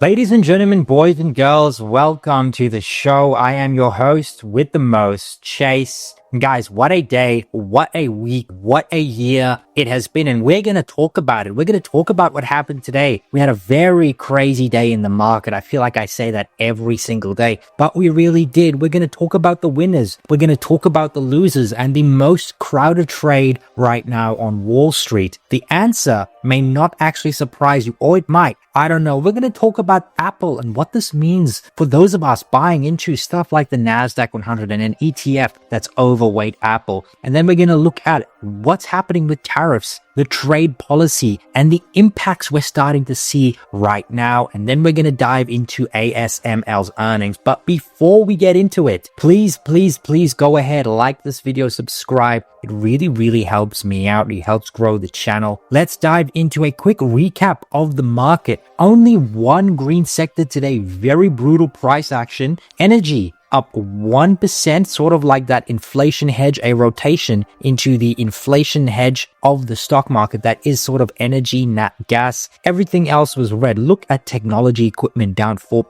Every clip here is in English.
Ladies and gentlemen, boys and girls, welcome to the show. I am your host with the most, Chase. Guys, what a day, what a week, what a year it has been, and we're going to talk about it. We're going to talk about what happened today. We had a very crazy day in the market. I feel like I say that every single day, but we really did. We're going to talk about the winners. We're going to talk about the losers and the most crowded trade right now on Wall Street. The answer may not actually surprise you, or it might. I don't know. We're going to talk about Apple and what this means for those of us buying into stuff like the NASDAQ 100 and an ETF that's overweight Apple. And then we're going to look at what's happening with tariffs, the trade policy, and the impacts we're starting to see right now. And then we're going to dive into ASML's earnings. But before we get into it, please go ahead, like this video, subscribe. It really helps me out. It helps grow the channel. Let's dive into a quick recap of the market. Only one green sector today. Very brutal price action. Energy up 1%, sort of like that inflation hedge, a rotation into the inflation hedge of the stock market that is sort of energy, nat gas. Everything else was red. Look at technology equipment down 4%,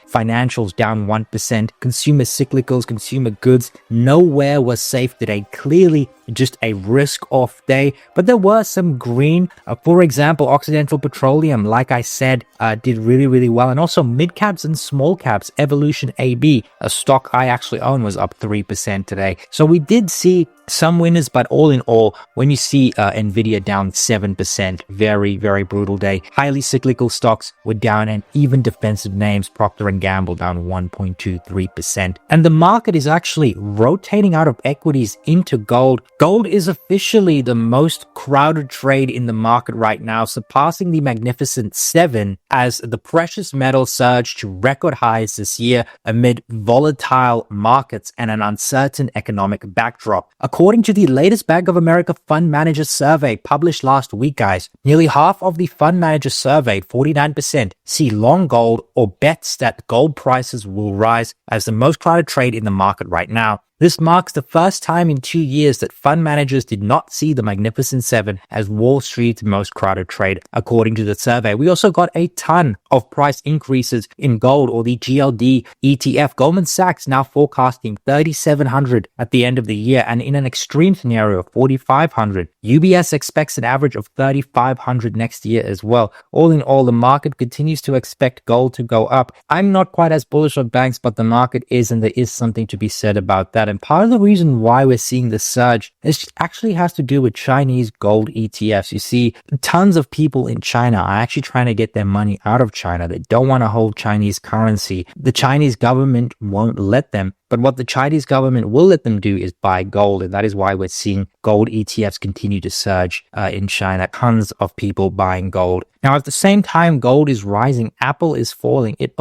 financials down 1%, consumer cyclicals, consumer goods, nowhere was safe today. Clearly just a risk-off day, but there were some green. For example, Occidental Petroleum, like I said, did really well. And also mid-caps and small caps, Evolution AB, a stock I actually own, was up 3% today. So we did see some winners, but all in all, when you see Nvidia down 7%, very brutal day. Highly cyclical stocks were down, and even defensive names, Procter & Gamble, down 1.23%. And the market is actually rotating out of equities into gold. Gold is officially the most crowded trade in the market right now, surpassing the Magnificent Seven as the precious metal surged to record highs this year amid volatile markets and an uncertain economic backdrop. According to the latest Bank of America Fund Manager Survey published last week, guys, nearly half of the fund manager surveyed, 49%, see long gold or bets that gold prices will rise as the most crowded trade in the market right now. This marks the first time in 2 years that fund managers did not see the Magnificent Seven as Wall Street's most crowded trade, according to the survey. We also got a ton of price increases in gold, or the GLD ETF. Goldman Sachs now forecasting 3,700 at the end of the year, and in an extreme scenario, 4,500. UBS expects an average of 3,500 next year as well. All in all, the market continues to expect gold to go up. I'm not quite as bullish on banks, but the market is, and there is something to be said about that. And part of the reason why we're seeing this surge actually has to do with Chinese gold ETFs. You see, tons of people in China are actually trying to get their money out of China. They don't want to hold Chinese currency. The Chinese government won't let them. But what the Chinese government will let them do is buy gold, and that is why we're seeing gold ETFs continue to surge in China. Tons of people buying gold. Now, at the same time, gold is rising. Apple is falling. It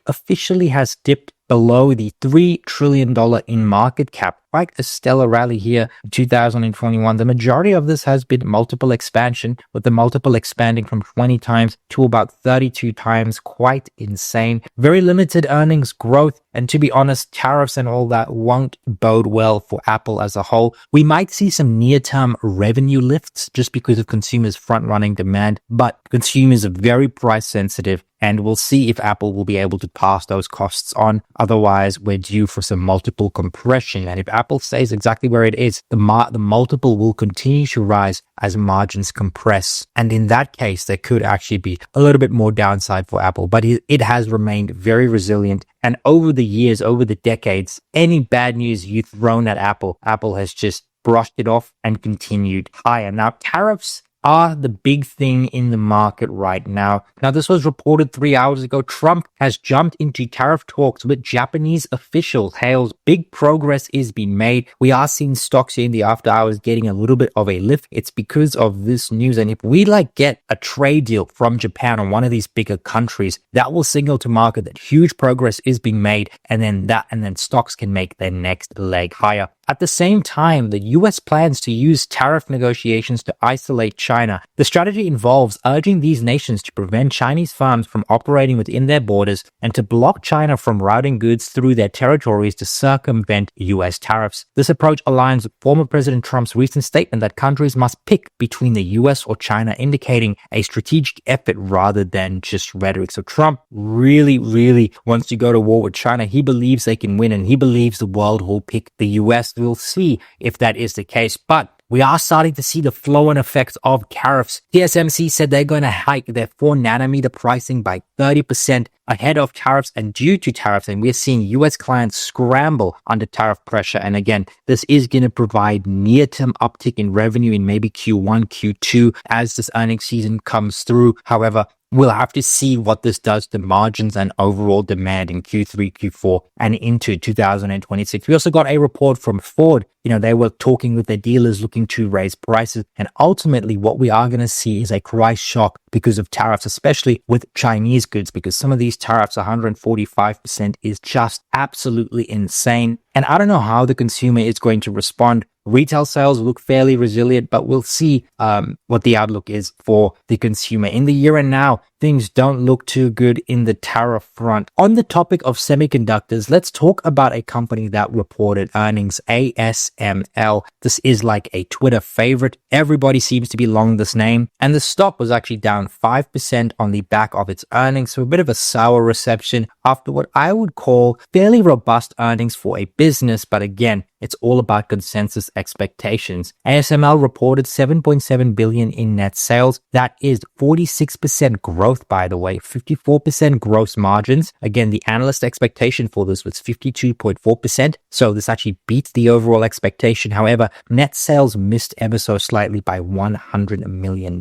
officially has dipped below the $3 trillion in market cap. Quite a stellar rally here in 2021. The majority of this has been multiple expansion, with the multiple expanding from 20 times to about 32 times. Quite insane. Very limited earnings growth. And to be honest, tariffs and all that won't bode well for Apple as a whole. We might see some near-term revenue lifts just because of consumers front-running demand, but consumers are very price sensitive, and we'll see if Apple will be able to pass those costs on. Otherwise, we're due for some multiple compression. And if Apple stays exactly where it is, the multiple will continue to rise as margins compress. And in that case, there could actually be a little bit more downside for Apple, but it has remained very resilient. And over the years, over the decades, any bad news you thrown at Apple has just brushed it off and continued higher. Now, tariffs are the big thing in the market right now. Now, this was reported 3 hours ago. Trump has jumped into tariff talks with Japanese officials. Hails, big progress is being made. We are seeing stocks here in the after hours getting a little bit of a lift. It's because of this news. And if we get a trade deal from Japan or one of these bigger countries, that will signal to market that huge progress is being made. And then stocks can make their next leg higher. At the same time, the US plans to use tariff negotiations to isolate China. The strategy involves urging these nations to prevent Chinese firms from operating within their borders and to block China from routing goods through their territories to circumvent US tariffs. This approach aligns with former President Trump's recent statement that countries must pick between the US or China, indicating a strategic effort rather than just rhetoric. So Trump really wants to go to war with China. He believes they can win, and he believes the world will pick the US. We'll see if that is the case. But we are starting to see the flow-on effects of tariffs. TSMC said they're going to hike their 4nm pricing by 30% ahead of tariffs and due to tariffs. And we're seeing US clients scramble under tariff pressure. And again, this is going to provide near-term uptick in revenue in maybe Q1, Q2 as this earnings season comes through. However, we'll have to see what this does to margins and overall demand in Q3, Q4, and into 2026. We also got a report from Ford. They were talking with their dealers looking to raise prices. And ultimately, what we are going to see is a price shock because of tariffs, especially with Chinese goods, because some of these tariffs, 145%, is just absolutely insane. And I don't know how the consumer is going to respond. Retail sales look fairly resilient, but we'll see what the outlook is for the consumer. In the year and now, things don't look too good in the tariff front. On the topic of semiconductors, let's talk about a company that reported earnings, ASML. This is like a Twitter favorite. Everybody seems to be long this name. And the stock was actually down 5% on the back of its earnings. So a bit of a sour reception after what I would call fairly robust earnings for a business. But again, it's all about consensus expectations. ASML reported $7.7 billion in net sales. That is 46% growth, by the way, 54% gross margins. Again, the analyst expectation for this was 52.4%. So this actually beats the overall expectation. However, net sales missed ever so slightly by $100 million.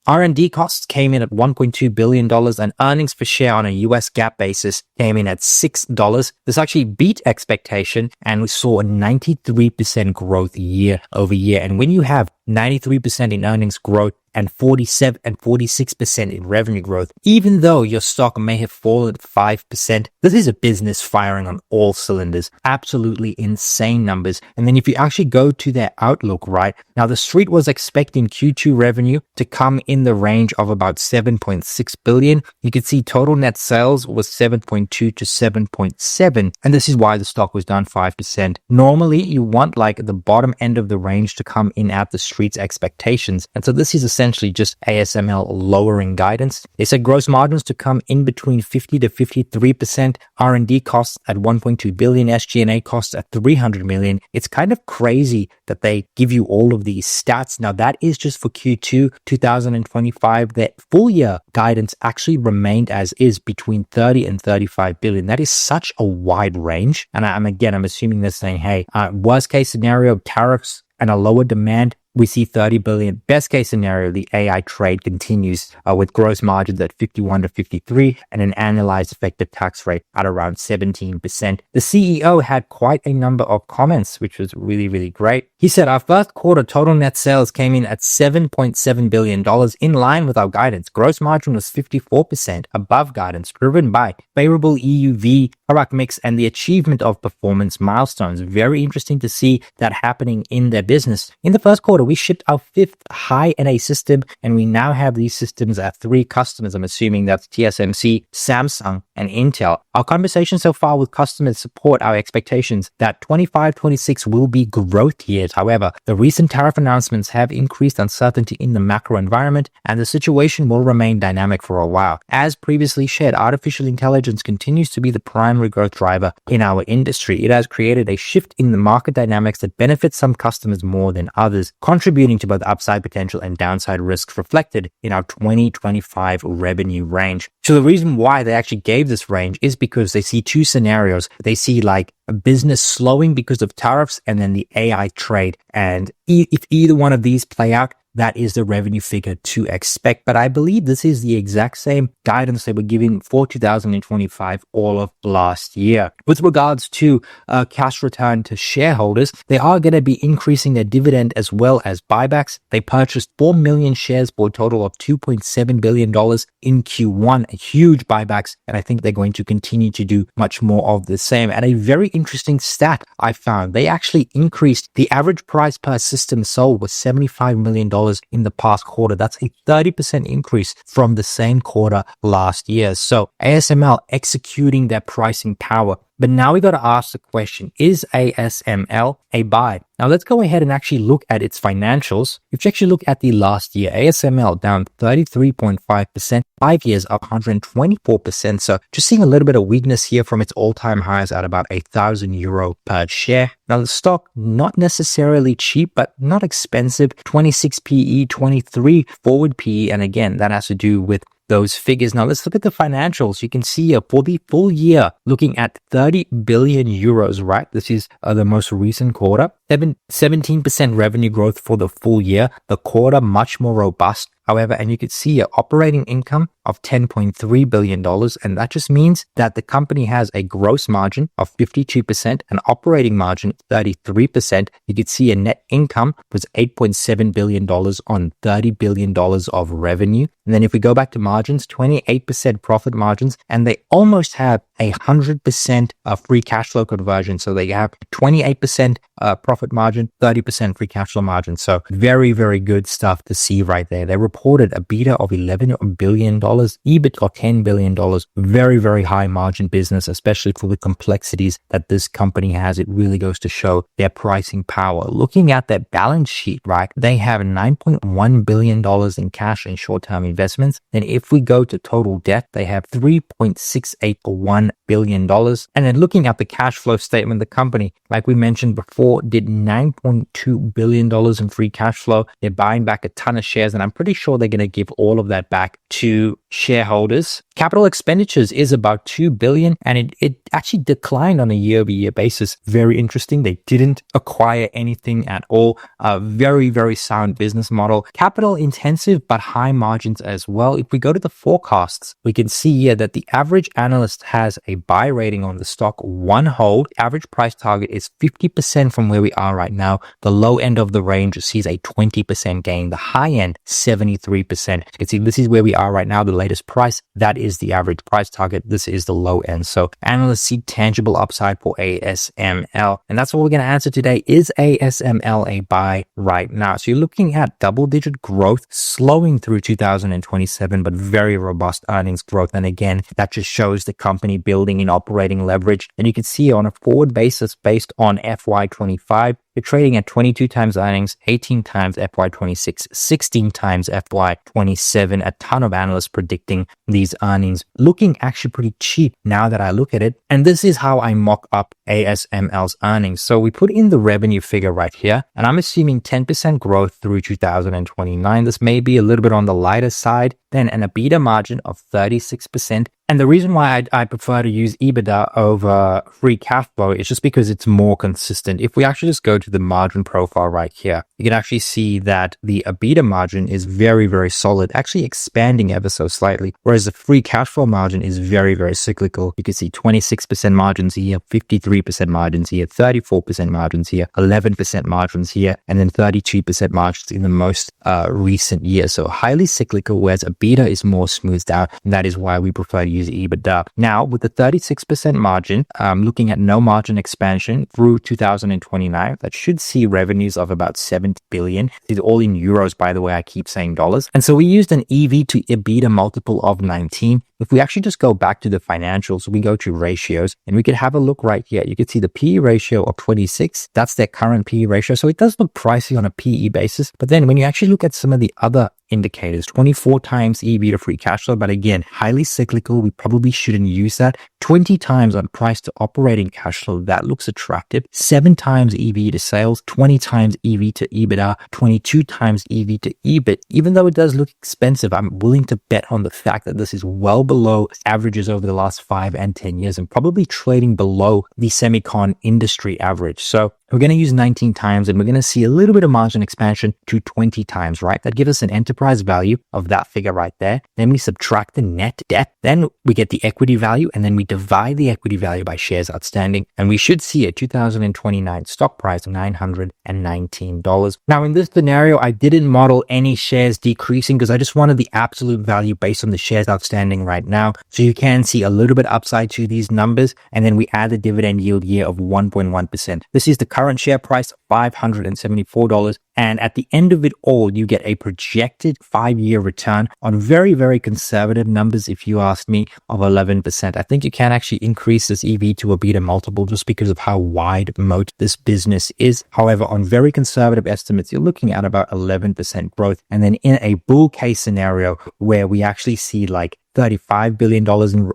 R&D costs came in at $1.2 billion and earnings per share on a US GAAP basis came in at $6. This actually beat expectation, and we saw a 93% growth year over year. And when you have 93% in earnings growth and 47 and 46% in revenue growth, even though your stock may have fallen 5%, this is a business firing on all cylinders. Absolutely insane numbers. And then if you actually go to their outlook, right now, the street was expecting Q2 revenue to come in the range of about 7.6 billion. You can see total net sales was 7.2 to 7.7. And this is why the stock was down 5%. Normally, you want like the bottom end of the range to come in at the street's expectations. And so this is essentially just ASML lowering guidance. They said gross margins to come in between 50 to 53%, R&D costs at 1.2 billion, SG&A costs at 300 million. It's kind of crazy that they give you all of these stats. Now that is just for Q2 2025. Their full year guidance actually remained as is between 30 and 35 billion. That is such a wide range. And I'm assuming they're saying, hey, worst case scenario, tariffs and a lower demand, we see 30 billion. Best case scenario, the AI trade continues with gross margins at 51 to 53 and an annualized effective tax rate at around 17%. The CEO had quite a number of comments, which was really great. He said, our first quarter total net sales came in at $7.7 billion, in line with our guidance. Gross margin was 54% above guidance, driven by favorable EUV product mix and the achievement of performance milestones. Very interesting to see that happening in their business. In the first quarter, we shipped our 5th high-NA system, and we now have these systems at 3 customers. I'm assuming that's TSMC, Samsung, and Intel. Our conversations so far with customers support our expectations that 25-26 will be growth years. However, the recent tariff announcements have increased uncertainty in the macro environment, and the situation will remain dynamic for a while. As previously shared, artificial intelligence continues to be the primary growth driver in our industry. It has created a shift in the market dynamics that benefits some customers more than others, contributing to both upside potential and downside risks reflected in our 2025 revenue range. So the reason why they actually gave this range is because they see 2 scenarios. They see like a business slowing because of tariffs and then the AI trade. And if either one of these play out, that is the revenue figure to expect. But I believe this is the exact same guidance they were giving for 2025 all of last year. With regards to cash return to shareholders, they are going to be increasing their dividend as well as buybacks. They purchased 4 million shares for a total of $2.7 billion in Q1, huge buybacks, and I think they're going to continue to do much more of the same. And a very interesting stat I found, they actually increased the average price per system sold was $75 million in the past quarter. That's a 30% increase from the same quarter last year. So ASML executing their pricing power. But now we got to ask the question, is ASML a buy? Now let's go ahead and actually look at its financials. If you actually look at the last year, ASML down 33.5%, 5 years up 124%. So just seeing a little bit of weakness here from its all-time highs at about €1,000 per share. Now the stock, not necessarily cheap, but not expensive. 26 PE, 23 forward PE. And again, that has to do with those figures. Now let's look at the financials. You can see here for the full year, looking at 30 billion euros, right? This is the most recent quarter. 17% revenue growth for the full year. The quarter much more robust. However, and you could see an operating income of $10.3 billion. And that just means that the company has a gross margin of 52%, an operating margin of 33%. You could see a net income was $8.7 billion on $30 billion of revenue. And then if we go back to margins, 28% profit margins, and they almost have 100% free cash flow conversion. So they have 28% profit margin, 30% free cash flow margin. So very, very good stuff to see right there. They reported a EBITDA of $11 billion, EBIT of $10 billion. Very, very high margin business, especially for the complexities that this company has. It really goes to show their pricing power. Looking at their balance sheet, right, they have $9.1 billion in cash and short-term investments. And if we go to total debt, they have $3.681 billion. And then looking at the cash flow statement, the company, like we mentioned before, did $9.2 billion in free cash flow. They're buying back a ton of shares, and I'm pretty sure they're going to give all of that back to shareholders. Capital expenditures is about $2 billion, and it actually declined on a year-over-year basis. Very interesting. They didn't acquire anything at all. A very, very sound business model. Capital intensive, but high margins as well. If we go to the forecasts, we can see here that the average analyst has a buy rating on the stock, one hold. Average price target is 50% from where we are right now. The low end of the range sees a 20% gain. The high end, 73%. You can see this is where we are right now. The latest price, that is the average price target. This is the low end. So analysts see tangible upside for ASML. And that's what we're going to answer today. Is ASML a buy right now? So you're looking at double-digit growth slowing through 2027, but very robust earnings growth. And again, that just shows the company building in operating leverage. And you can see on a forward basis based on FY25, you're trading at 22 times earnings, 18 times FY26, 16 times FY27. A ton of analysts predicting these earnings looking actually pretty cheap now that I look at it. And this is how I mock up ASML's earnings. So we put in the revenue figure right here, and I'm assuming 10% growth through 2029. This may be a little bit on the lighter side. Then an EBITDA margin of 36%. And the reason why I prefer to use EBITDA over free cash flow is just because it's more consistent. If we actually just go to the margin profile right here, you can actually see that the EBITDA margin is very, very solid, actually expanding ever so slightly, whereas the free cash flow margin is very, very cyclical. You can see 26% margins here, 53% margins here, 34% margins here, 11% margins here, and then 32% margins in the most recent year. So highly cyclical, whereas EBITDA is more smoothed out, and that is why we prefer to use EBITDA. Now, with the 36% margin, looking at no margin expansion through 2029, that should see revenues of about 70 billion. These are all in euros, by the way. I keep saying dollars. And so we used an EV to EBITDA multiple of 19. If we actually just go back to the financials, we go to ratios, and we could have a look right here. You can see the PE ratio of 26. That's their current PE ratio. So it does look pricey on a PE basis. But then when you actually look at some of the other indicators, 24 times EV to free cash flow, but again, highly cyclical. We probably shouldn't use that. 20 times on price to operating cash flow. That looks attractive. 7 times EV to sales, 20 times EV to EBITDA, 22 times EV to EBIT. Even though it does look expensive, I'm willing to bet on the fact that this is well below averages over the last 5 and 10 years and probably trading below the semicon industry average. So we're going to use 19 times and we're going to see a little bit of margin expansion to 20 times, right? That gives us an enterprise value of that figure right there. Then we subtract the net debt. Then we get the equity value and then we divide the equity value by shares outstanding. And we should see a 2029 stock price of $919. Now, in this scenario, I didn't model any shares decreasing because I just wanted the absolute value based on the shares outstanding right now. So you can see a little bit upside to these numbers. And then we add the dividend yield year of 1.1%. This is the current share price of $574. And at the end of it all, you get a projected 5-year return on very, very conservative numbers, if you ask me, of 11%. I think you can actually increase this EV to a beta multiple just because of how wide moat this business is. However, on very conservative estimates, you're looking at about 11% growth. And then in a bull case scenario where we actually see like $35 billion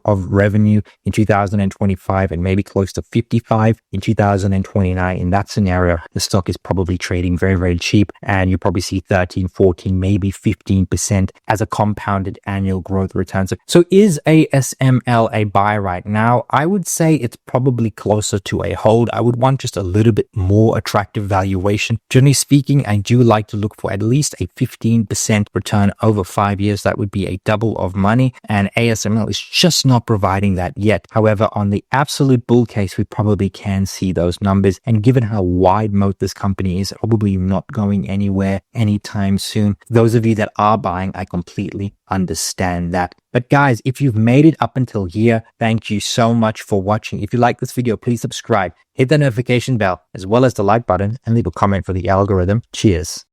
of revenue in 2025 and maybe close to 55 in 2029. In that scenario, the stock is probably trading very, very cheap and you probably see 13, 14, maybe 15% as a compounded annual growth return. So is ASML a buy right now? I would say it's probably closer to a hold. I would want just a little bit more attractive valuation. Generally speaking, I do like to look for at least a 15% return over 5 years. That would be a double of money. And ASML is just not providing that yet. However, on the absolute bull case, we probably can see those numbers. And given how wide moat this company is, probably not going anywhere anytime soon. Those of you that are buying, I completely understand that. But guys, if you've made it up until here, thank you so much for watching. If you like this video, please subscribe, hit the notification bell, as well as the like button, and leave a comment for the algorithm. Cheers.